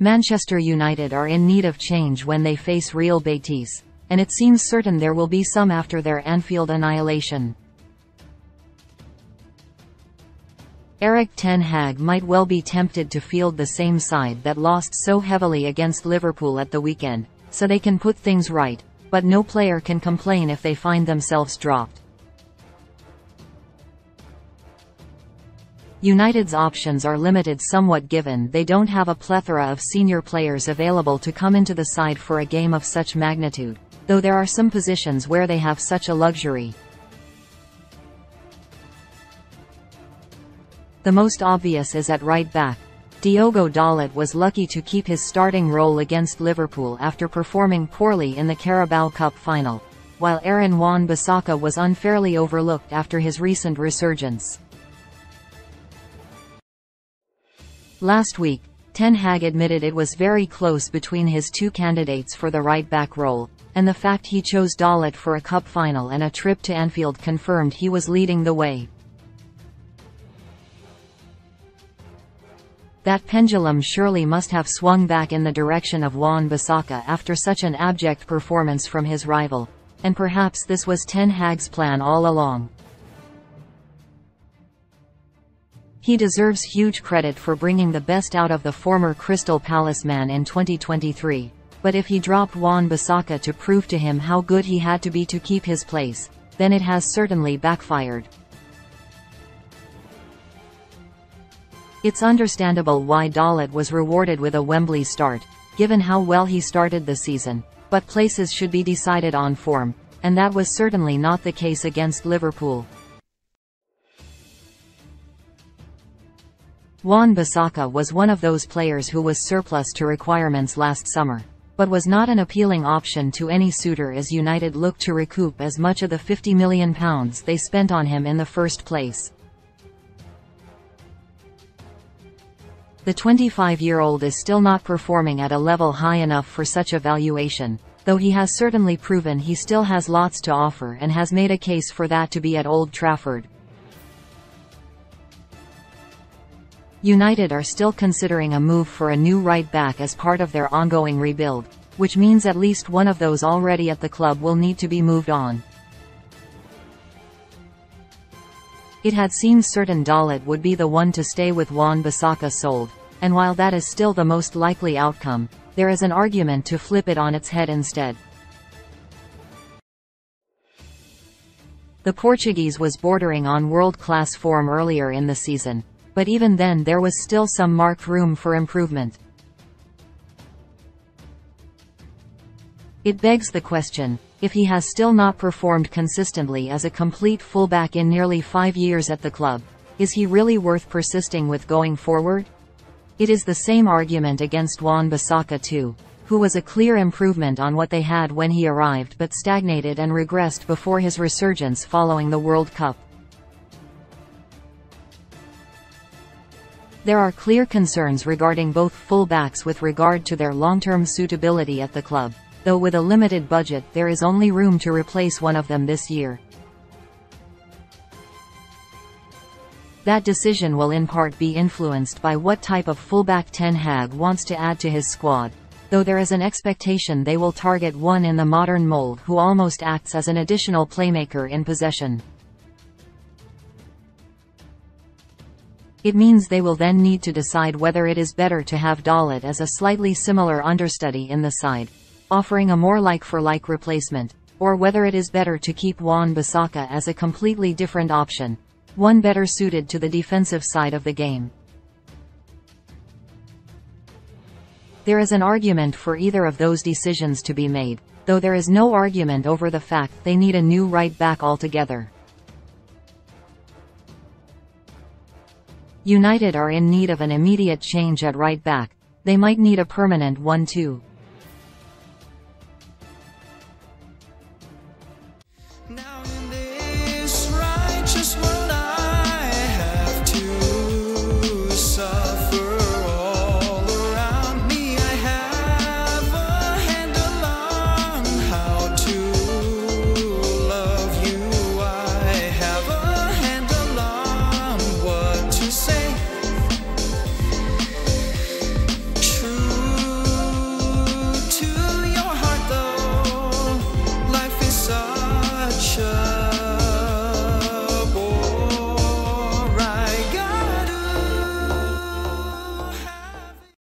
Manchester United are in need of change when they face Real Betis, and it seems certain there will be some after their Anfield annihilation. Erik ten Hag might well be tempted to field the same side that lost so heavily against Liverpool at the weekend, so they can put things right, but no player can complain if they find themselves dropped. United's options are limited somewhat given they don't have a plethora of senior players available to come into the side for a game of such magnitude, though there are some positions where they have such a luxury. The most obvious is at right back. Diogo Dalot was lucky to keep his starting role against Liverpool after performing poorly in the Carabao Cup final, while Wan-Bissaka was unfairly overlooked after his recent resurgence. Last week, Ten Hag admitted it was very close between his two candidates for the right-back role, and the fact he chose Dalot for a cup final and a trip to Anfield confirmed he was leading the way. That pendulum surely must have swung back in the direction of Wan-Bissaka after such an abject performance from his rival, and perhaps this was Ten Hag's plan all along. He deserves huge credit for bringing the best out of the former Crystal Palace man in 2023, but if he dropped Wan-Bissaka to prove to him how good he had to be to keep his place, then it has certainly backfired. It's understandable why Dalot was rewarded with a Wembley start, given how well he started the season, but places should be decided on form, and that was certainly not the case against Liverpool. Wan-Bissaka was one of those players who was surplus to requirements last summer, but was not an appealing option to any suitor as United looked to recoup as much of the £50 million they spent on him in the first place. The 25-year-old is still not performing at a level high enough for such a valuation, though he has certainly proven he still has lots to offer and has made a case for that to be at Old Trafford. United are still considering a move for a new right-back as part of their ongoing rebuild, which means at least one of those already at the club will need to be moved on. It had seemed certain Dalot would be the one to stay with Wan-Bissaka sold, and while that is still the most likely outcome, there is an argument to flip it on its head instead. The Portuguese was bordering on world-class form earlier in the season, but even then there was still some marked room for improvement. It begs the question, if he has still not performed consistently as a complete fullback in nearly 5 years at the club, is he really worth persisting with going forward? It is the same argument against Wan-Bissaka too, who was a clear improvement on what they had when he arrived but stagnated and regressed before his resurgence following the World Cup. There are clear concerns regarding both full-backs with regard to their long-term suitability at the club, though with a limited budget there is only room to replace one of them this year. That decision will in part be influenced by what type of fullback Ten Hag wants to add to his squad, though there is an expectation they will target one in the modern mold who almost acts as an additional playmaker in possession. It means they will then need to decide whether it is better to have Dalot as a slightly similar understudy in the side, offering a more like-for-like replacement, or whether it is better to keep Wan-Bissaka as a completely different option, one better suited to the defensive side of the game. There is an argument for either of those decisions to be made, though there is no argument over the fact they need a new right-back altogether. United are in need of an immediate change at right back. They might need a permanent one too.